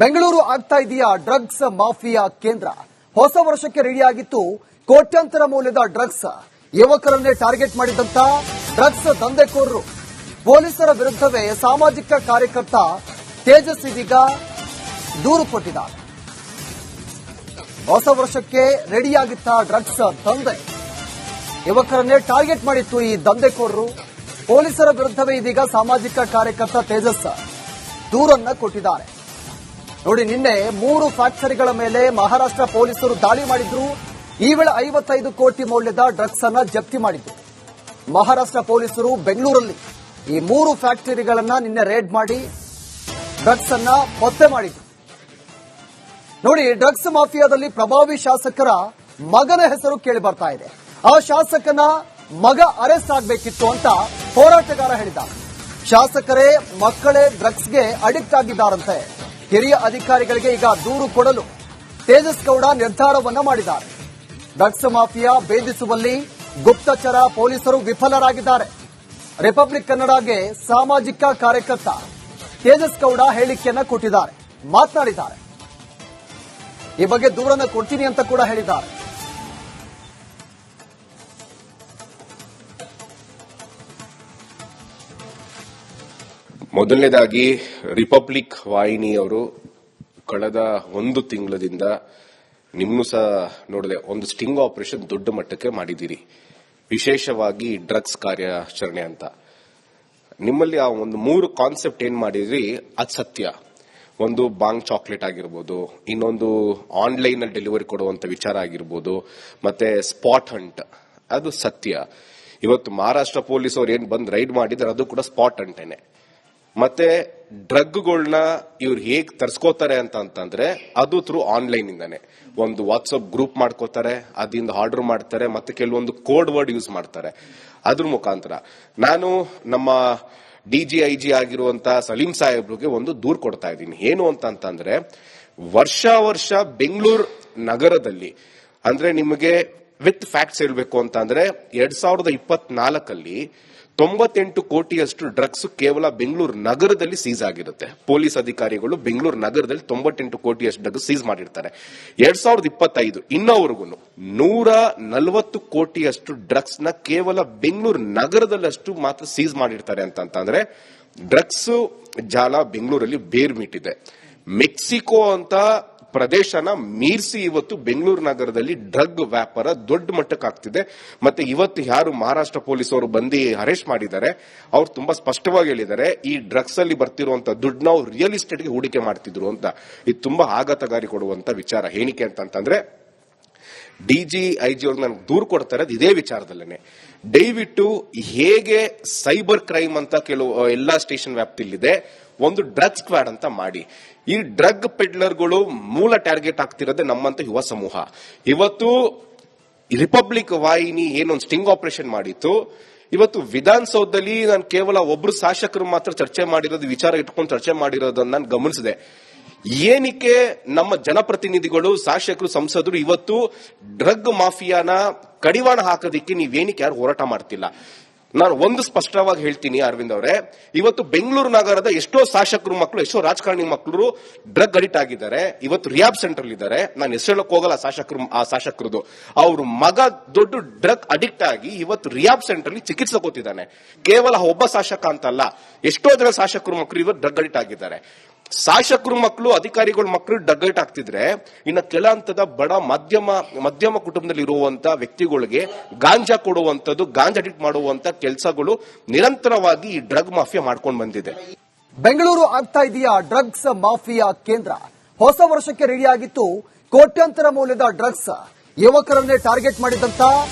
ಬೆಂಗಳೂರು ಆಗ್ತಾ ಇದೆಯಾ drugs mafia ಕೇಂದ್ರ. ಹೊಸ ವರ್ಷಕ್ಕೆ ರೆಡಿಯಾಗಿತ್ತು ಕೋಟ್ಯಾಂತರ ಮೌಲ್ಯದ ಡ್ರಗ್ಸ್. ಯುವಕರನ್ನೇ ಟಾರ್ಗೆಟ್ ಮಾಡಿದಂತ ಡ್ರಗ್ಸ್ ದಂಧೆಕೋರರು. ಪೊಲೀಸರ ವಿರುದ್ಧವೇ ಸಾಮಾಜಿಕ ಕಾರ್ಯಕರ್ತ ತೇಜಸ್ ಇದೀಗ ದೂರು ಕೊಟ್ಟಿದ್ದಾರೆ. ಹೊಸ ವರ್ಷಕ್ಕೆ ರೆಡಿಯಾಗಿತ್ತ ಡ್ರಗ್ಸ್ ದಂಧೆ. ಯುವಕರನ್ನೇ ಟಾರ್ಗೆಟ್ ಮಾಡಿತ್ತು ಈ ದಂಧೆಕೋರರು. ಪೊಲೀಸರ ವಿರುದ್ಧವೇ ಇದೀಗ ಸಾಮಾಜಿಕ ಕಾರ್ಯಕರ್ತ ತೇಜಸ್ ದೂರನ್ನ ಕೊಟ್ಟಿದ್ದಾರೆ. ನೋಡಿ, ನಿನ್ನೆ 3 ಫ್ಯಾಕ್ಟರಿಗಳ ಮೇಲೆ ಮಹಾರಾಷ್ಟ್ರ ಪೊಲೀಸರು ದಾಳಿ ಮಾಡಿದ್ರು. ಈ ವೇಳೆ 55 ಕೋಟಿ ಮೌಲ್ಯದ ಡ್ರಗ್ಸ್ ಅನ್ನ ಜಪ್ತಿ ಮಾಡಿದ್ರು. ಮಹಾರಾಷ್ಟ್ರ ಪೊಲೀಸರು ಬೆಂಗಳೂರಲ್ಲಿ ಈ 3 ಫ್ಯಾಕ್ಟರಿಗಳನ್ನ ನಿನ್ನೆ ರೇಡ್ ಮಾಡಿ ಡ್ರಗ್ಸ್ ಅನ್ನ ಪತ್ತೆ ಮಾಡಿದ್ರು. ನೋಡಿ, ಡ್ರಗ್ಸ್ ಮಾಫಿಯಾದಲ್ಲಿ ಪ್ರಭಾವಿ ಶಾಸಕರ ಮಗನ ಹೆಸರು ಕೇಳಿ ಬರ್ತಾ ಇದೆ. ಆ ಶಾಸಕನ ಮಗ ಅರೆಸ್ಟ್ ಆಗಬೇಕಿತ್ತು ಅಂತ ಹೋರಾಟಗಾರ ಹೇಳಿದ. ಶಾಸಕರೇ ಮಕ್ಕಳೇ ಡ್ರಗ್ಸ್ಗೆ ಅಡಿಕ್ಟ್ ಆಗಿದ್ದಾರಂತೆ. ಹಿರಿಯ ಅಧಿಕಾರಿಗಳಿಗೆ ಈಗ ದೂರು ಕೊಡಲು ತೇಜಸ್ ಗೌಡ ನಿರ್ಧಾರವನ್ನ ಮಾಡಿದ್ದಾರೆ. ಡ್ರಗ್ಸ್ ಮಾಫಿಯಾ ಭೇದಿಸುವಲ್ಲಿ ಗುಪ್ತಚರ ಪೊಲೀಸರು ವಿಫಲರಾಗಿದ್ದಾರೆ. ರಿಪಬ್ಲಿಕ್ ಕನ್ನಡಗೆ ಸಾಮಾಜಿಕ ಕಾರ್ಯಕರ್ತ ತೇಜಸ್ ಗೌಡ ಹೇಳಿಕೆಯನ್ನ ಕೊಟ್ಟಿದ್ದಾರೆ, ಮಾತನಾಡಿದ್ದಾರೆ. ಈ ಬಗ್ಗೆ ದೂರನ್ನ ಕೊಡ್ತೀನಿ ಅಂತ ಕೂಡ ಹೇಳಿದ್ದಾರೆ. ಮೊದಲನೇದಾಗಿ ರಿಪಬ್ಲಿಕ್ ವಾಹಿನಿಯವರು ಕಳೆದ 1 ತಿಂಗಳಿಂದ ನಿಮ್ಮನ್ನು ಸಹ ನೋಡಿದೆ, ಒಂದು ಸ್ಟಿಂಗ್ ಆಪರೇಷನ್ ದೊಡ್ಡ ಮಟ್ಟಕ್ಕೆ ಮಾಡಿದ್ದೀರಿ. ವಿಶೇಷವಾಗಿ ಡ್ರಗ್ಸ್ ಕಾರ್ಯಾಚರಣೆ ಅಂತ ನಿಮ್ಮಲ್ಲಿ ಆ ಒಂದು 3 ಕಾನ್ಸೆಪ್ಟ್ ಏನ್ ಮಾಡಿದ್ರಿ ಅದು ಸತ್ಯ. ಒಂದು ಬಾಂಗ್ ಚಾಕ್ಲೇಟ್ ಆಗಿರ್ಬೋದು, ಇನ್ನೊಂದು ಆನ್ಲೈನ್ ಅಲ್ಲಿ ಡೆಲಿವರಿ ಕೊಡುವಂತ ವಿಚಾರ ಆಗಿರ್ಬೋದು, ಮತ್ತೆ ಸ್ಪಾಟ್ ಹಂಟ್, ಅದು ಸತ್ಯ. ಇವತ್ತು ಮಹಾರಾಷ್ಟ್ರ ಪೊಲೀಸ್ ಅವ್ರು ಏನ್ ಬಂದ್ ರೈಡ್ ಮಾಡಿದ್ರೆ ಅದು ಕೂಡ ಸ್ಪಾಟ್ ಹಂಟೇನೆ. ಮತ್ತೆ ಡ್ರಗ್ಗಳನ್ನ ಇವ್ರು ಹೇಗ್ ತರ್ಸ್ಕೋತಾರೆ ಅಂತಂದ್ರೆ ಅದು ಥ್ರೂ ಆನ್ಲೈನ್ ಇಂದಾನೆ. ಒಂದು ವಾಟ್ಸ್ಆಪ್ ಗ್ರೂಪ್ ಮಾಡ್ಕೋತಾರೆ, ಅದರಿಂದ ಆರ್ಡರ್ ಮಾಡ್ತಾರೆ, ಮತ್ತೆ ಕೆಲವೊಂದು ಕೋಡ್ ವರ್ಡ್ ಯೂಸ್ ಮಾಡ್ತಾರೆ. ಅದ್ರ ಮುಖಾಂತರ ನಾನು ನಮ್ಮ DGIG ಆಗಿರುವಂತ ಸಲೀಂ ಸಾಹೇಬ್ರಿಗೆ ಒಂದು ದೂರು ಕೊಡ್ತಾ ಇದ್ದೀನಿ. ಏನು ಅಂತಂದ್ರೆ, ವರ್ಷ ಬೆಂಗಳೂರು ನಗರದಲ್ಲಿ ಅಂದ್ರೆ ನಿಮಗೆ ವಿತ್ ಫ್ಯಾಕ್ಟ್ಸ್ ಹೇಳ್ಬೇಕು ಅಂತಂದ್ರೆ 2024 98 ಕೋಟಿಯಷ್ಟು ಡ್ರಗ್ಸ್ ಕೇವಲ ಬೆಂಗಳೂರು ನಗರದಲ್ಲಿ ಸೀಸ್ ಆಗಿರುತ್ತೆ. ಪೊಲೀಸ್ ಅಧಿಕಾರಿಗಳು ಬೆಂಗಳೂರು ನಗರದಲ್ಲಿ 98 ಕೋಟಿಯಷ್ಟು ಡ್ರಗ್ಸ್ ಸೀಸ್ ಮಾಡಿರ್ತಾರೆ. 2025 ಇನ್ನವರೆಗೂ 140 ಕೋಟಿಯಷ್ಟು ಡ್ರಗ್ಸ್ ನ ಕೇವಲ ಬೆಂಗಳೂರು ನಗರದಲ್ಲಷ್ಟು ಮಾತ್ರ ಸೀಸ್ ಮಾಡಿರ್ತಾರೆ. ಅಂತಂದ್ರೆ ಡ್ರಗ್ಸ್ ಜಾಲ ಬೆಂಗಳೂರಲ್ಲಿ ಬೇರ್ಮಿಟ್ಟಿದೆ. ಮೆಕ್ಸಿಕೋ ಅಂತ ಪ್ರದೇಶನ ಮೀರಿಸಿ ಇವತ್ತು ಬೆಂಗಳೂರು ನಗರದಲ್ಲಿ ಡ್ರಗ್ ವ್ಯಾಪಾರ ದೊಡ್ಡ ಮಟ್ಟಕ್ಕೆ ಆಗ್ತಿದೆ. ಮತ್ತೆ ಇವತ್ತು ಯಾರು ಮಹಾರಾಷ್ಟ್ರ ಪೊಲೀಸ್ ಅವರು ಬಂದು ಅರೆಸ್ಟ್ ಮಾಡಿದ್ದಾರೆ, ಅವ್ರು ತುಂಬಾ ಸ್ಪಷ್ಟವಾಗಿ ಹೇಳಿದ್ದಾರೆ, ಈ ಡ್ರಗ್ಸ್ ಅಲ್ಲಿ ಬರ್ತಿರುವಂತ ದುಡ್ಡನ್ನ ಅವ್ರು ರಿಯಲ್ ಎಸ್ಟೇಟ್ಗೆ ಹೂಡಿಕೆ ಮಾಡ್ತಿದ್ರು ಅಂತ. ಇದು ತುಂಬಾ ಆಘಾತಕಾರಿ ಕೊಡುವಂತ ವಿಚಾರ. ಏನಕ್ಕೆ ಅಂತಂದ್ರೆ DGIG ಅವ್ರು ನನಗೆ ದೂರು ಕೊಡ್ತಾರೆ ಇದೇ ವಿಚಾರದಲ್ಲೇನೆ. ದಯವಿಟ್ಟು ಹೇಗೆ ಸೈಬರ್ ಕ್ರೈಮ್ ಅಂತ ಕೆಲವು ಎಲ್ಲಾ ಸ್ಟೇಷನ್ ವ್ಯಾಪ್ತಿಯಲ್ಲಿದೆ, ಒಂದು ಡ್ರಗ್ ಸ್ಕ್ವಾಡ್ ಅಂತ ಮಾಡಿ. ಈ ಡ್ರಗ್ ಪೆಡ್ಲರ್ಗಳು ಮೂಲ ಟಾರ್ಗೆಟ್ ಆಗ್ತಿರೋದೇ ನಮ್ಮಂತ ಯುವ ಸಮೂಹ. ಇವತ್ತು ರಿಪಬ್ಲಿಕ್ ವಾಹಿನಿ ಏನೊಂದು ಸ್ಟಿಂಗ್ ಆಪರೇಷನ್ ಮಾಡಿತ್ತು. ಇವತ್ತು ವಿಧಾನಸೌಧದಲ್ಲಿ ನಾನು ಕೇವಲ ಒಬ್ರು ಶಾಸಕರು ಮಾತ್ರ ಚರ್ಚೆ ಮಾಡಿರೋದು, ವಿಚಾರ ಇಟ್ಕೊಂಡು ಚರ್ಚೆ ಮಾಡಿರೋದನ್ನ ನಾನು ಗಮನಿಸಿದೆ. ಏನಕ್ಕೆ ನಮ್ಮ ಜನಪ್ರತಿನಿಧಿಗಳು, ಶಾಸಕರು, ಸಂಸದರು ಇವತ್ತು ಡ್ರಗ್ ಮಾಫಿಯಾನ ಕಡಿವಾಣ ಹಾಕೋದಿಕ್ಕೆ ನೀವೇನಕ್ಕೆ ಯಾರು ಹೋರಾಟ ಮಾಡ್ತಿಲ್ಲ? ನಾನು ಒಂದು ಸ್ಪಷ್ಟವಾಗಿ ಹೇಳ್ತೀನಿ ಅರವಿಂದ್ ಅವರೇ, ಇವತ್ತು ಬೆಂಗಳೂರು ನಗರದ ಎಷ್ಟೋ ಶಾಸಕರು ಮಕ್ಕಳು, ಎಷ್ಟೋ ರಾಜಕಾರಣಿ ಮಕ್ಕಳು ಡ್ರಗ್ ಅಡಿಕ್ಟ್ ಆಗಿದ್ದಾರೆ. ಇವತ್ತು ರಿಯಾಬ್ ಸೆಂಟರ್ ಇದ್ದಾರೆ. ನಾನು ಹೆಸರಕ್ಕೆ ಹೋಗಲ್ಲ ಆ ಶಾಸಕರದು. ಅವ್ರ ಮಗ ದೊಡ್ಡ ಡ್ರಗ್ ಅಡಿಕ್ಟ್ ಆಗಿ ಇವತ್ತು ರಿಯಾಬ್ ಸೆಂಟರ್ ಅಲ್ಲಿ ಚಿಕಿತ್ಸೆ ಕೊಟ್ಟಿದ್ದಾನೆ. ಕೇವಲ ಒಬ್ಬ ಶಾಸಕ ಅಂತಲ್ಲ, ಎಷ್ಟೋ ಜನ ಶಾಸಕರು ಮಕ್ಕಳು ಇವತ್ತು ಡ್ರಗ್ ಅಡಿಕ್ಟ್ ಆಗಿದ್ದಾರೆ. ಶಾಸಕರು ಮಕ್ಕಳು, ಅಧಿಕಾರಿಗಳ ಮಕ್ಕಳು ಡ್ರಗ್ ಅಡಿಕ್ಟ್ ಆಗ್ತಿದ್ರೆ, ಇನ್ನು ಕೆಲ ಹಂತದ ಬಡ ಮಧ್ಯಮ ಕುಟುಂಬದಲ್ಲಿ ಇರುವಂತ ವ್ಯಕ್ತಿಗಳಿಗೆ ಗಾಂಜಾ ಕೊಡುವಂತದ್ದು, ಗಾಂಜಾ ಅಡಿಕ್ಟ್ ಮಾಡುವಂತ ಕೆಲಸಗಳು ನಿರಂತರವಾಗಿ ಈ ಡ್ರಗ್ ಮಾಫಿಯಾ ಮಾಡ್ಕೊಂಡು ಬಂದಿದೆ. ಬೆಂಗಳೂರು ಆಗ್ತಾ ಇದೆಯಾ ಡ್ರಗ್ಸ್ ಮಾಫಿಯಾ ಕೇಂದ್ರ. ಹೊಸ ವರ್ಷಕ್ಕೆ ರೆಡಿಯಾಗಿತ್ತು ಕೋಟ್ಯಾಂತರ ಮೌಲ್ಯದ ಡ್ರಗ್ಸ್. ಯುವಕರನ್ನೇ ಟಾರ್ಗೆಟ್ ಮಾಡಿದಂತ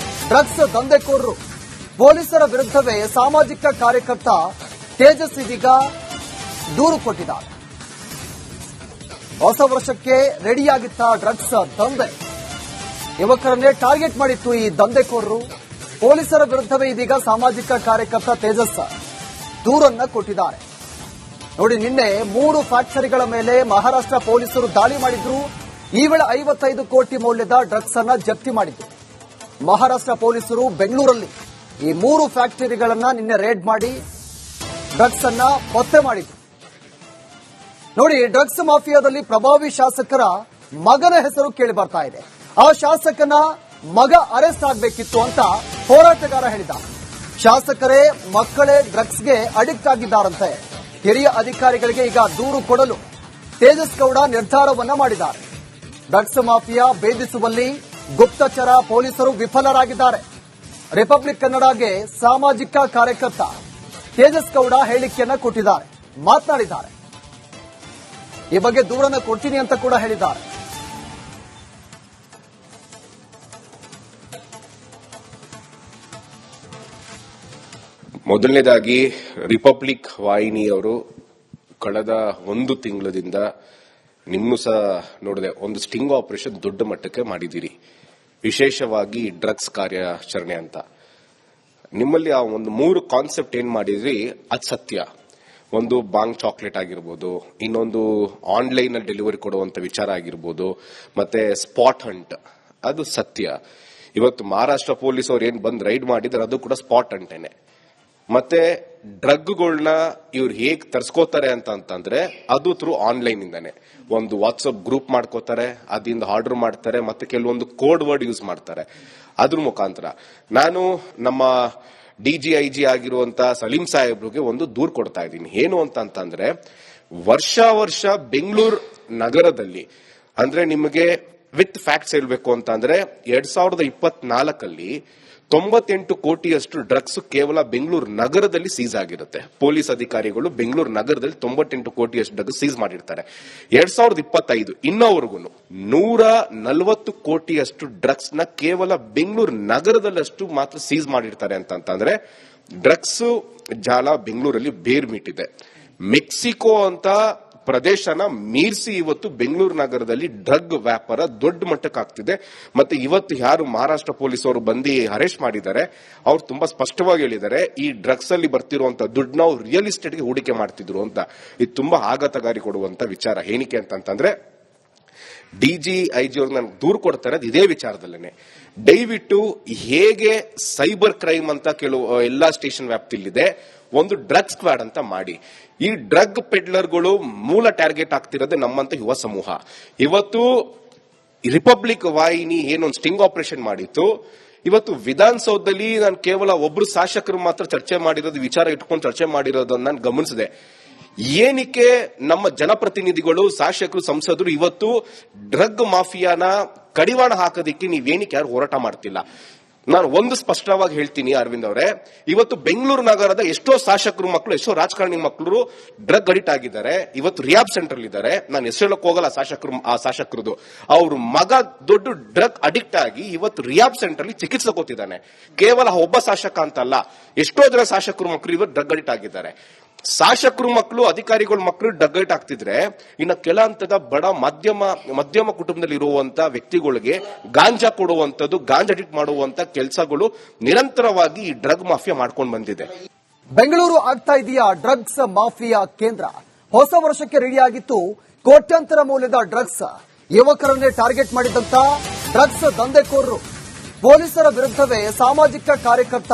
ಡ್ರಗ್ಸ್ ದಂಧೆಕೋರರು. ಪೊಲೀಸರ ವಿರುದ್ಧವೇ ಸಾಮಾಜಿಕ ಕಾರ್ಯಕರ್ತ ತೇಜಸ್ ಇದೀಗ ದೂರು ಕೊಟ್ಟಿದ್ದಾರೆ. ಹೊಸ ವರ್ಷಕ್ಕೆ ರೆಡಿಯಾಗಿತ್ತ ಡ್ರಗ್ಸ್ ದಂಧೆ. ಯುವಕರನ್ನೇ ಟಾರ್ಗೆಟ್ ಮಾಡಿತ್ತು ಈ ದಂಧೆಕೋರರು. ಪೊಲೀಸರ ವಿರುದ್ಧವೇ ಇದೀಗ ಸಾಮಾಜಿಕ ಕಾರ್ಯಕರ್ತ ತೇಜಸ್ ದೂರನ್ನ ಕೊಟ್ಟಿದ್ದಾರೆ. ನೋಡಿ, ನಿನ್ನೆ 3 ಫ್ಯಾಕ್ಟರಿಗಳ ಮೇಲೆ ಮಹಾರಾಷ್ಟ್ರ ಪೊಲೀಸರು ದಾಳಿ ಮಾಡಿದ್ರು. ಈ ವೇಳೆ 55 ಕೋಟಿ ಮೌಲ್ಯದ ಡ್ರಗ್ಸ್ ಅನ್ನ ಜಪ್ತಿ ಮಾಡಿದ್ರು. ಮಹಾರಾಷ್ಟ್ರ ಪೊಲೀಸರು ಬೆಂಗಳೂರಲ್ಲಿ ಈ 3 ಫ್ಯಾಕ್ಟರಿಗಳನ್ನ ನಿನ್ನೆ ರೇಡ್ ಮಾಡಿ ಡ್ರಗ್ಸ್ ಅನ್ನ ಪತ್ತೆ ಮಾಡಿದ್ರು. ನೋಡಿ, ಡ್ರಗ್ಸ್ ಮಾಫಿಯಾದಲ್ಲಿ ಪ್ರಭಾವಿ ಶಾಸಕರ ಮಗನ ಹೆಸರು ಕೇಳಿ ಬರ್ತಾ ಇದೆ. ಆ ಶಾಸಕನ ಮಗ ಅರೆಸ್ಟ್ ಆಗಬೇಕಿತ್ತು ಅಂತ ಹೋರಾಟಗಾರ ಹೇಳಿದ. ಶಾಸಕರೇ ಮಕ್ಕಳೇ ಡ್ರಗ್ಸ್ಗೆ ಅಡಿಕ್ಟ್ ಆಗಿದ್ದಾರಂತೆ. ಹಿರಿಯ ಅಧಿಕಾರಿಗಳಿಗೆ ಈಗ ದೂರು ಕೊಡಲು ತೇಜಸ್ ಗೌಡ ನಿರ್ಧಾರವನ್ನ ಮಾಡಿದ್ದಾರೆ. ಡ್ರಗ್ಸ್ ಮಾಫಿಯಾ ಭೇದಿಸುವಲ್ಲಿ ಗುಪ್ತಚರ ಪೊಲೀಸರು ವಿಫಲರಾಗಿದ್ದಾರೆ. ರಿಪಬ್ಲಿಕ್ ಕನ್ನಡಗೆ ಸಾಮಾಜಿಕ ಕಾರ್ಯಕರ್ತ ತೇಜಸ್ ಗೌಡ ಹೇಳಿಕೆಯನ್ನ ಕೊಟ್ಟಿದ್ದಾರೆ, ಮಾತನಾಡಿದ್ದಾರೆ. ಈ ಬಗ್ಗೆ ದೂರನ್ನ ಕೊಡ್ತೀನಿ ಅಂತ ಕೂಡ ಹೇಳಿದ್ದಾರೆ. ಮೊದಲನೇದಾಗಿ ರಿಪಬ್ಲಿಕ್ ವಾಹಿನಿಯವರು ಕಳೆದ 1 ತಿಂಗಳಿಂದ ನಿಮ್ಮನ್ನು ಸಹ ನೋಡಿದೆ, ಒಂದು ಸ್ಟಿಂಗ್ ಆಪರೇಷನ್ ದೊಡ್ಡ ಮಟ್ಟಕ್ಕೆ ಮಾಡಿದ್ದೀರಿ. ವಿಶೇಷವಾಗಿ ಡ್ರಗ್ಸ್ ಕಾರ್ಯಾಚರಣೆ ಅಂತ ನಿಮ್ಮಲ್ಲಿ ಆ ಒಂದು 3 ಕಾನ್ಸೆಪ್ಟ್ ಏನ್ ಮಾಡಿದ್ರಿ ಅದು ಸತ್ಯ. ಒಂದು ಬಾಂಗ್ ಚಾಕ್ಲೇಟ್ ಆಗಿರ್ಬೋದು, ಇನ್ನೊಂದು ಆನ್ಲೈನ್ ಅಲ್ಲಿ ಡೆಲಿವರಿ ಕೊಡುವಂತ ವಿಚಾರ ಆಗಿರ್ಬೋದು, ಮತ್ತೆ ಸ್ಪಾಟ್ ಹಂಟ್, ಅದು ಸತ್ಯ. ಇವತ್ತು ಮಹಾರಾಷ್ಟ್ರ ಪೊಲೀಸ್ ಅವ್ರು ಏನ್ ಬಂದ್ ರೈಡ್ ಮಾಡಿದ್ರೆ ಅದು ಕೂಡ ಸ್ಪಾಟ್ ಹಂಟೇನೆ. ಮತ್ತೆ ಡ್ರಗ್ಗಳನ್ನ ಇವ್ರು ಹೇಗ್ ತರ್ಸ್ಕೋತಾರೆ ಅಂತಂದ್ರೆ ಅದು ಥ್ರೂ ಆನ್ಲೈನ್ ಇಂದಾನೆ. ಒಂದು ವಾಟ್ಸ್ಆಪ್ ಗ್ರೂಪ್ ಮಾಡ್ಕೋತಾರೆ, ಅದರಿಂದ ಆರ್ಡರ್ ಮಾಡ್ತಾರೆ, ಮತ್ತೆ ಕೆಲವೊಂದು ಕೋಡ್ ವರ್ಡ್ ಯೂಸ್ ಮಾಡ್ತಾರೆ. ಅದ್ರ ಮುಖಾಂತರ ನಾನು ನಮ್ಮ DGIG ಆಗಿರುವಂತ ಸಲೀಂ ಸಾಹೇಬ್ರಿಗೆ ಒಂದು ದೂರು ಕೊಡ್ತಾ ಇದ್ದೀನಿ. ಏನು ಅಂತಂದ್ರೆ ವರ್ಷ ಬೆಂಗಳೂರು ನಗರದಲ್ಲಿ, ಅಂದ್ರೆ ನಿಮಗೆ ವಿತ್ ಫ್ಯಾಕ್ಟ್ಸ್ ಹೇಳ್ಬೇಕು ಅಂತಂದ್ರೆ 2024 98 ಕೋಟಿಯಷ್ಟು ಡ್ರಗ್ಸ್ ಕೇವಲ ಬೆಂಗಳೂರು ನಗರದಲ್ಲಿ ಸೀಸ್ ಆಗಿರುತ್ತೆ. ಪೊಲೀಸ್ ಅಧಿಕಾರಿಗಳು ಬೆಂಗಳೂರು ನಗರದಲ್ಲಿ 98 ಕೋಟಿಯಷ್ಟು ಡ್ರಗ್ಸ್ ಸೀಸ್ ಮಾಡಿರ್ತಾರೆ. 2025 ಇನ್ನೋವರೆಗೂ 140 ಕೋಟಿಯಷ್ಟು ಡ್ರಗ್ಸ್ ನ ಕೇವಲ ಬೆಂಗಳೂರು ನಗರದಲ್ಲಷ್ಟು ಮಾತ್ರ ಸೀಸ್ ಮಾಡಿರ್ತಾರೆ ಅಂತಂದ್ರೆ ಡ್ರಗ್ಸ್ ಜಾಲ ಬೆಂಗಳೂರಲ್ಲಿ ಬೇರ್ ಮೀಟಿದೆ. ಮೆಕ್ಸಿಕೋ ಅಂತ ಪ್ರದೇಶನ ಮೀರಿಸಿ ಇವತ್ತು ಬೆಂಗಳೂರು ನಗರದಲ್ಲಿ ಡ್ರಗ್ ವ್ಯಾಪಾರ ದೊಡ್ಡ ಮಟ್ಟಕ್ಕೆ ಆಗ್ತಿದೆ. ಮತ್ತೆ ಇವತ್ತು ಯಾರು ಮಹಾರಾಷ್ಟ್ರ ಪೊಲೀಸ್ ಅವರು ಬಂದು ಅರೆಸ್ಟ್ ಮಾಡಿದ್ದಾರೆ, ಅವ್ರು ತುಂಬಾ ಸ್ಪಷ್ಟವಾಗಿ ಹೇಳಿದ್ದಾರೆ, ಈ ಡ್ರಗ್ಸ್ ಅಲ್ಲಿ ಬರ್ತಿರುವಂತ ದುಡ್ಡನ್ನ ಅವ್ರು ರಿಯಲ್ ಎಸ್ಟೇಟ್ಗೆ ಹೂಡಿಕೆ ಮಾಡ್ತಿದ್ರು ಅಂತ. ಇದು ತುಂಬಾ ಆಘಾತಕಾರಿ ಕೊಡುವಂತ ವಿಚಾರ. ಏನಕ್ಕೆ ಅಂತಂದ್ರೆ DGIG ಅವ್ರು ನನ್ಗೆ ದೂರು ಕೊಡ್ತಾರೆ ಇದೇ ವಿಚಾರದಲ್ಲೇನೆ. ದಯವಿಟ್ಟು ಹೇಗೆ ಸೈಬರ್ ಕ್ರೈಮ್ ಅಂತ ಕೆಲವು ಎಲ್ಲಾ ಸ್ಟೇಷನ್ ವ್ಯಾಪ್ತಿಲಿದೆ, ಒಂದು ಡ್ರಗ್ ಸ್ಕ್ವಾಡ್ ಅಂತ ಮಾಡಿ. ಈ ಡ್ರಗ್ ಪೆಡ್ಲರ್ಗಳು ಮೂಲ ಟಾರ್ಗೆಟ್ ಆಗ್ತಿರೋದೇ ನಮ್ಮಂತ ಯುವ ಸಮೂಹ. ಇವತ್ತು ರಿಪಬ್ಲಿಕ್ ವಾಹಿನಿ ಏನೊಂದು ಸ್ಟಿಂಗ್ ಆಪರೇಷನ್ ಮಾಡಿತ್ತು, ಇವತ್ತು ವಿಧಾನಸೌಧದಲ್ಲಿ ನಾನು ಕೇವಲ ಒಬ್ರು ಶಾಸಕರು ಮಾತ್ರ ಚರ್ಚೆ ಮಾಡಿರೋದು, ವಿಚಾರ ಇಟ್ಕೊಂಡು ಚರ್ಚೆ ಮಾಡಿರೋದನ್ನ ನಾನು ಗಮನಿಸಿದೆ. ಏನಕ್ಕೆ ನಮ್ಮ ಜನಪ್ರತಿನಿಧಿಗಳು, ಶಾಸಕರು, ಸಂಸದರು ಇವತ್ತು ಡ್ರಗ್ ಮಾಫಿಯಾನ ಕಡಿವಾಣ ಹಾಕೋದಿಕ್ಕೆ ನೀವೇನಕ್ಕೆ ಯಾರು ಹೋರಾಟ ಮಾಡ್ತಿಲ್ಲ? ನಾನು ಒಂದು ಸ್ಪಷ್ಟವಾಗಿ ಹೇಳ್ತೀನಿ ಅರವಿಂದ್ ಅವರೇ, ಇವತ್ತು ಬೆಂಗಳೂರು ನಗರದ ಎಷ್ಟೋ ಶಾಸಕರು ಮಕ್ಕಳು, ಎಷ್ಟೋ ರಾಜಕಾರಣಿ ಮಕ್ಕಳು ಡ್ರಗ್ ಅಡಿಕ್ಟ್ ಆಗಿದ್ದಾರೆ. ಇವತ್ತು ರಿಯಾಬ್ ಸೆಂಟರ್ ಇದ್ದಾರೆ. ನಾನು ಹೆಸರು ಹೇಳಕ್ ಹೋಗಲ್ಲ ಶಾಸಕರದು. ಅವ್ರ ಮಗ ದೊಡ್ಡ ಡ್ರಗ್ ಅಡಿಕ್ಟ್ ಆಗಿ ಇವತ್ತು ರಿಯಾಬ್ ಸೆಂಟರ್ ಚಿಕಿತ್ಸೆ ಕೊಟ್ಟಿದ್ದಾನೆ. ಕೇವಲ ಒಬ್ಬ ಶಾಸಕ ಅಂತಲ್ಲ, ಎಷ್ಟೋ ಜನ ಶಾಸಕರು ಮಕ್ಕಳು ಇವತ್ತು ಡ್ರಗ್ ಅಡಿಕ್ಟ್ ಆಗಿದ್ದಾರೆ. ಶಾಸಕರು ಮಕ್ಕಳು, ಅಧಿಕಾರಿಗಳ ಮಕ್ಕಳು ಡ್ರಗ್ ಅಡಿಕ್ಟ್ ಆಗ್ತಿದ್ರೆ ಇನ್ನು ಕೆಲ ಹಂತದ ಬಡ ಮಧ್ಯಮ ಕುಟುಂಬದಲ್ಲಿ ಇರುವಂತ ವ್ಯಕ್ತಿಗಳಿಗೆ ಗಾಂಜಾ ಕೊಡುವಂತದ್ದು, ಗಾಂಜಾ ಅಡಿಕ್ಟ್ ಮಾಡುವಂತ ಕೆಲಸಗಳು ನಿರಂತರವಾಗಿ ಈ ಡ್ರಗ್ ಮಾಫಿಯಾ ಮಾಡ್ಕೊಂಡು ಬಂದಿದೆ. ಬೆಂಗಳೂರು ಆಗ್ತಾ ಇದೆಯಾ ಡ್ರಗ್ಸ್ ಮಾಫಿಯಾ ಕೇಂದ್ರ? ಹೊಸ ವರ್ಷಕ್ಕೆ ರೆಡಿಯಾಗಿತ್ತು ಕೋಟ್ಯಾಂತರ ಮೌಲ್ಯದ ಡ್ರಗ್ಸ್. ಯುವಕರನ್ನೇ ಟಾರ್ಗೆಟ್ ಮಾಡಿದಂತ ಡ್ರಗ್ಸ್ ದಂಧೆಕೋರರು. ಪೊಲೀಸರ ವಿರುದ್ಧವೇ ಸಾಮಾಜಿಕ ಕಾರ್ಯಕರ್ತ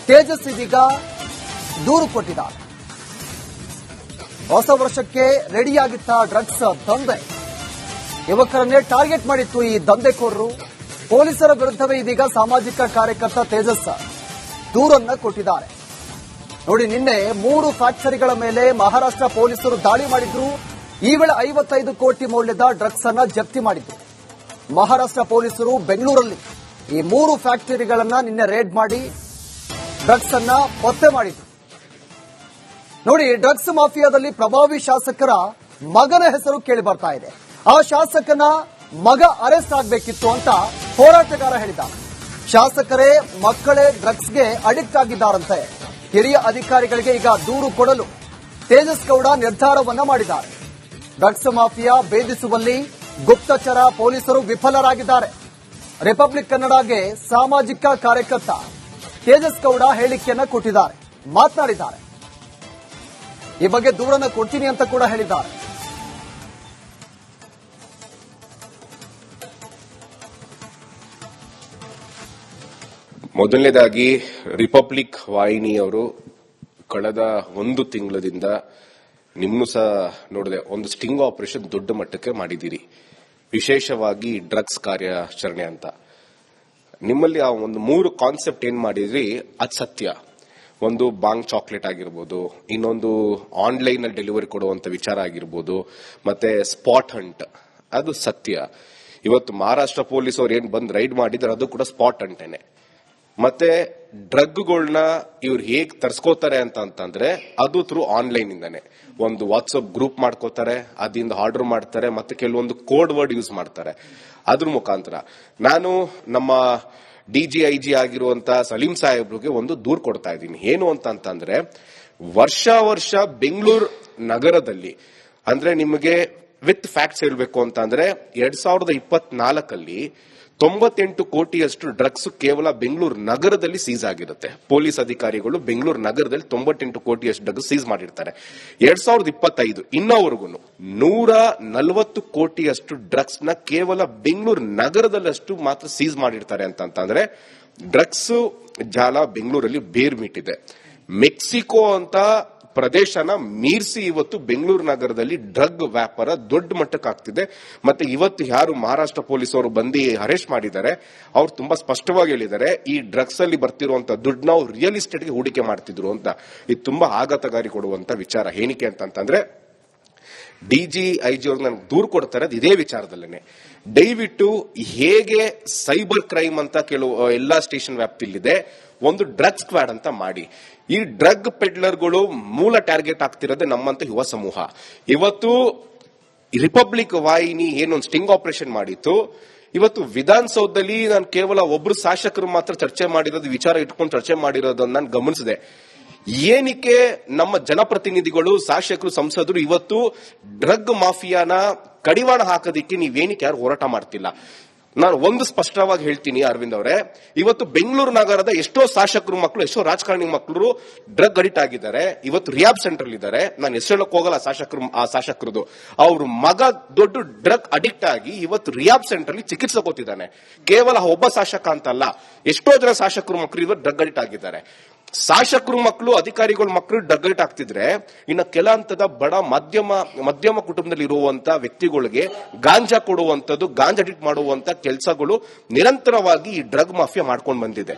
ತೇಜಸ್ ಇದೀಗ ದೂರು ಕೊಟ್ಟಿದ್ದಾರೆ. ಹೊಸ ವರ್ಷಕ್ಕೆ ರೆಡಿಯಾಗಿತ್ತ ಡ್ರಗ್ಸ್ ದಂಧೆ. ಯುವಕರನ್ನೇ ಟಾರ್ಗೆಟ್ ಮಾಡಿತ್ತು ಈ ದಂಧೆಕೋರರು. ಪೊಲೀಸರ ವಿರುದ್ಧವೇ ಇದೀಗ ಸಾಮಾಜಿಕ ಕಾರ್ಯಕರ್ತ ತೇಜಸ್ ದೂರನ್ನ ಕೊಟ್ಟಿದ್ದಾರೆ. ನೋಡಿ, ನಿನ್ನೆ 3 ಫ್ಯಾಕ್ಟರಿಗಳ ಮೇಲೆ ಮಹಾರಾಷ್ಟ್ರ ಪೊಲೀಸರು ದಾಳಿ ಮಾಡಿದ್ರು. ಈ ವೇಳೆ 55 ಕೋಟಿ ಮೌಲ್ಯದ ಡ್ರಗ್ಸ್ ಅನ್ನ ಜಪ್ತಿ ಮಾಡಿದ್ರು. ಮಹಾರಾಷ್ಟ್ರ ಪೊಲೀಸರು ಬೆಂಗಳೂರಲ್ಲಿ ಈ 3 ಫ್ಯಾಕ್ಟರಿಗಳನ್ನ ನಿನ್ನೆ ರೇಡ್ ಮಾಡಿ ಡ್ರಗ್ಸ್ ಅನ್ನ ಪತ್ತೆ ಮಾಡಿದ್ರು. ನೋಡಿ, ಡ್ರಗ್ಸ್ ಮಾಫಿಯಾದಲ್ಲಿ ಪ್ರಭಾವಿ ಶಾಸಕರ ಮಗನ ಹೆಸರು ಕೇಳಿ ಬರ್ತಾ ಇದೆ. ಆ ಶಾಸಕನ ಮಗ ಅರೆಸ್ಟ್ ಆಗಬೇಕಿತ್ತು ಅಂತ ಹೋರಾಟಗಾರ ಹೇಳಿದ. ಶಾಸಕರೇ ಮಕ್ಕಳೇ ಡ್ರಗ್ಸ್ಗೆ ಅಡಿಕ್ಟ್ ಆಗಿದ್ದಾರಂತೆ. ಹಿರಿಯ ಅಧಿಕಾರಿಗಳಿಗೆ ಈಗ ದೂರು ಕೊಡಲು ತೇಜಸ್ ಗೌಡ ನಿರ್ಧಾರವನ್ನ ಮಾಡಿದ್ದಾರೆ. ಡ್ರಗ್ಸ್ ಮಾಫಿಯಾ ಭೇದಿಸುವಲ್ಲಿ ಗುಪ್ತಚರ ಪೊಲೀಸರು ವಿಫಲರಾಗಿದ್ದಾರೆ. ರಿಪಬ್ಲಿಕ್ ಕನ್ನಡಗೆ ಸಾಮಾಜಿಕ ಕಾರ್ಯಕರ್ತ ತೇಜಸ್ ಗೌಡ ಹೇಳಿಕೆಯನ್ನ ಕೊಟ್ಟಿದ್ದಾರೆ, ಮಾತನಾಡಿದ್ದಾರೆ. ಈ ಬಗ್ಗೆ ದೂರನ್ನ ಕೊಡ್ತೀನಿ ಅಂತ ಕೂಡ ಹೇಳಿದ್ದಾರೆ. ಮೊದಲನೇದಾಗಿ ರಿಪಬ್ಲಿಕ್ ವಾಹಿನಿಯವರು ಕಳೆದ 1 ತಿಂಗಳಿಂದ ನಿಮ್ಮನ್ನು ಸಹ ನೋಡಿದೆ, ಒಂದು ಸ್ಟಿಂಗ್ ಆಪರೇಷನ್ ದೊಡ್ಡ ಮಟ್ಟಕ್ಕೆ ಮಾಡಿದ್ದೀರಿ, ವಿಶೇಷವಾಗಿ ಡ್ರಗ್ಸ್ ಕಾರ್ಯಾಚರಣೆ ಅಂತ. ನಿಮ್ಮಲ್ಲಿ ಆ ಒಂದು 3 ಕಾನ್ಸೆಪ್ಟ್ ಏನ್ ಮಾಡಿದ್ರಿ ಅದು ಸತ್ಯ. ಒಂದು ಬಾಂಗ್ ಚಾಕ್ಲೇಟ್ ಆಗಿರ್ಬೋದು, ಇನ್ನೊಂದು ಆನ್ಲೈನ್ ಅಲ್ಲಿ ಡೆಲಿವರಿ ಕೊಡುವಂತ ವಿಚಾರ ಆಗಿರ್ಬೋದು, ಮತ್ತೆ ಸ್ಪಾಟ್ ಹಂಟ್, ಅದು ಸತ್ಯ. ಇವತ್ತು ಮಹಾರಾಷ್ಟ್ರ ಪೊಲೀಸ್ ಅವ್ರು ಏನ್ ಬಂದ್ ರೈಡ್ ಮಾಡಿದ್ರೆ ಅದು ಕೂಡ ಸ್ಪಾಟ್ ಹಂಟೇನೆ. ಮತ್ತೆ ಡ್ರಗ್ಗಳನ್ನ ಇವ್ರು ಹೇಗ್ ತರ್ಸ್ಕೋತಾರೆ ಅಂತಂದ್ರೆ ಅದು ಥ್ರೂ ಆನ್ಲೈನ್ ಇಂದಾನೆ. ಒಂದು ವಾಟ್ಸ್ಆಪ್ ಗ್ರೂಪ್ ಮಾಡ್ಕೋತಾರೆ, ಅದಿಂದ ಆರ್ಡರ್ ಮಾಡ್ತಾರೆ, ಮತ್ತೆ ಕೆಲವೊಂದು ಕೋಡ್ ವರ್ಡ್ ಯೂಸ್ ಮಾಡ್ತಾರೆ. ಅದ್ರ ಮುಖಾಂತರ ನಾನು ನಮ್ಮ DGIG ಆಗಿರುವಂತ ಸಲೀಂ ಸಾಹೇಬ್ರಿಗೆ ಒಂದು ದೂರು ಕೊಡ್ತಾ ಇದ್ದೀನಿ. ಏನು ಅಂತಂದ್ರೆ, ವರ್ಷ ಬೆಂಗಳೂರು ನಗರದಲ್ಲಿ, ಅಂದ್ರೆ ನಿಮಗೆ ವಿತ್ ಫ್ಯಾಕ್ಟ್ಸ್ ಹೇಳ್ಬೇಕು ಅಂತಂದ್ರೆ 2024 98 ಕೋಟಿಯಷ್ಟು ಡ್ರಗ್ಸ್ ಕೇವಲ ಬೆಂಗಳೂರು ನಗರದಲ್ಲಿ ಸೀಸ್ ಆಗಿರುತ್ತೆ. ಪೊಲೀಸ್ ಅಧಿಕಾರಿಗಳು ಬೆಂಗಳೂರು ನಗರದಲ್ಲಿ 98 ಕೋಟಿಯಷ್ಟು ಡ್ರಗ್ಸ್ ಸೀಸ್ ಮಾಡಿರ್ತಾರೆ. 2025 ಇನ್ನವರೆಗೂ 140 ಕೋಟಿಯಷ್ಟು ಡ್ರಗ್ಸ್ ನ ಕೇವಲ ಬೆಂಗಳೂರು ನಗರದಲ್ಲಷ್ಟು ಮಾತ್ರ ಸೀಸ್ ಮಾಡಿರ್ತಾರೆ. ಅಂತಂದ್ರೆ ಡ್ರಗ್ಸ್ ಜಾಲ ಬೆಂಗಳೂರಲ್ಲಿ ಬೇರ್ಮಿಟ್ಟಿದೆ. ಮೆಕ್ಸಿಕೋ ಅಂತ ಪ್ರದೇಶನ ಮೀರಿಸಿ ಇವತ್ತು ಬೆಂಗಳೂರು ನಗರದಲ್ಲಿ ಡ್ರಗ್ ವ್ಯಾಪಾರ ದೊಡ್ಡ ಮಟ್ಟಕ್ಕೆ ಆಗ್ತಿದೆ. ಮತ್ತೆ ಇವತ್ತು ಯಾರು ಮಹಾರಾಷ್ಟ್ರ ಪೊಲೀಸ್ ಅವರು ಬಂದು ಅರೆಸ್ಟ್ ಮಾಡಿದ್ದಾರೆ, ಅವ್ರು ತುಂಬಾ ಸ್ಪಷ್ಟವಾಗಿ ಹೇಳಿದ್ದಾರೆ, ಈ ಡ್ರಗ್ಸ್ ಅಲ್ಲಿ ಬರ್ತಿರುವಂತ ದುಡ್ಡು ನಾವು ರಿಯಲ್ ಎಸ್ಟೇಟ್ಗೆ ಹೂಡಿಕೆ ಮಾಡ್ತಿದ್ರು ಅಂತ. ಇದು ತುಂಬಾ ಆಘಾತಕಾರಿ ಕೊಡುವಂತ ವಿಚಾರ. ಏನಕ್ಕೆ ಅಂತಂದ್ರೆ, DGIG ಅವ್ರಿಗೆ ನನಗೆ ದೂರು ಕೊಡ್ತಾರೆ ಅದು ಇದೇ ವಿಚಾರದಲ್ಲೇನೆ. ದಯವಿಟ್ಟು ಹೇಗೆ ಸೈಬರ್ ಕ್ರೈಮ್ ಅಂತ ಕೆಲವು ಎಲ್ಲಾ ಸ್ಟೇಷನ್ ವ್ಯಾಪ್ತಿಲಿದೆ, ಒಂದು ಡ್ರಗ್ ಸ್ಕ್ವಾಡ್ ಅಂತ ಮಾಡಿ. ಈ ಡ್ರಗ್ ಪೆಡ್ಲರ್ಗಳು ಮೂಲ ಟಾರ್ಗೆಟ್ ಆಗ್ತಿರೋದೇ ನಮ್ಮಂತ ಯುವ ಸಮೂಹ. ಇವತ್ತು ರಿಪಬ್ಲಿಕ್ ವಾಹಿನಿ ಏನೊಂದು ಸ್ಟಿಂಗ್ ಆಪರೇಷನ್ ಮಾಡಿತ್ತು, ಇವತ್ತು ವಿಧಾನಸೌಧದಲ್ಲಿ ನಾನು ಕೇವಲ ಒಬ್ರು ಶಾಸಕರು ಮಾತ್ರ ಚರ್ಚೆ ಮಾಡಿರೋದು, ವಿಚಾರ ಇಟ್ಕೊಂಡು ಚರ್ಚೆ ಮಾಡಿರೋದನ್ನ ನಾನು ಗಮನಿಸಿದೆ. ಏನಕ್ಕೆ ನಮ್ಮ ಜನಪ್ರತಿನಿಧಿಗಳು, ಶಾಸಕರು, ಸಂಸದರು ಇವತ್ತು ಡ್ರಗ್ ಮಾಫಿಯಾನ ಕಡಿವಾಣ ಹಾಕೋದಿಕ್ಕೆ ನೀವೇನಕ್ಕೆ ಯಾರು ಹೋರಾಟ ಮಾಡ್ತಿಲ್ಲ? ನಾನು ಒಂದು ಸ್ಪಷ್ಟವಾಗಿ ಹೇಳ್ತೀನಿ ಅರವಿಂದ್ ಅವರೇ, ಇವತ್ತು ಬೆಂಗಳೂರು ನಗರದ ಎಷ್ಟೋ ಶಾಸಕರು ಮಕ್ಕಳು, ಎಷ್ಟೋ ರಾಜಕಾರಣಿ ಮಕ್ಕಳು ಡ್ರಗ್ ಅಡಿಕ್ಟ್ ಆಗಿದ್ದಾರೆ. ಇವತ್ತು ರಿಯಾಬ್ ಸೆಂಟರ್ ಇದ್ದಾರೆ. ನಾನು ಹೆಸರು ಹೋಗಲ್ಲ ಆ ಶಾಸಕರದು. ಅವ್ರ ಮಗ ದೊಡ್ಡ ಡ್ರಗ್ ಅಡಿಕ್ಟ್ ಆಗಿ ಇವತ್ತು ರಿಯಾಬ್ ಸೆಂಟರ್ ಅಲ್ಲಿ ಚಿಕಿತ್ಸೆ ಕೊಟ್ಟಿದ್ದಾನೆ. ಕೇವಲ ಒಬ್ಬ ಶಾಸಕ ಅಂತಲ್ಲ, ಎಷ್ಟೋ ಜನ ಶಾಸಕರು ಮಕ್ಕಳು ಇವತ್ತು ಡ್ರಗ್ ಅಡಿಕ್ಟ್ ಆಗಿದ್ದಾರೆ. ಶಾಸಕರು ಮಕ್ಕಳು, ಅಧಿಕಾರಿಗಳ ಮಕ್ಕಳು ಡ್ರಗ್ ಅಡಿಕ್ಟ್ ಆಗ್ತಿದ್ರೆ, ಇನ್ನು ಕೆಲ ಹಂತದ ಬಡ ಮಧ್ಯಮ ಕುಟುಂಬದಲ್ಲಿ ಇರುವಂತ ವ್ಯಕ್ತಿಗಳಿಗೆ ಗಾಂಜಾ ಕೊಡುವಂತದ್ದು, ಗಾಂಜಾ ಅಡಿಕ್ಟ್ ಮಾಡುವಂತ ಕೆಲಸಗಳು ನಿರಂತರವಾಗಿ ಈ ಡ್ರಗ್ ಮಾಫಿಯಾ ಮಾಡ್ಕೊಂಡು ಬಂದಿದೆ.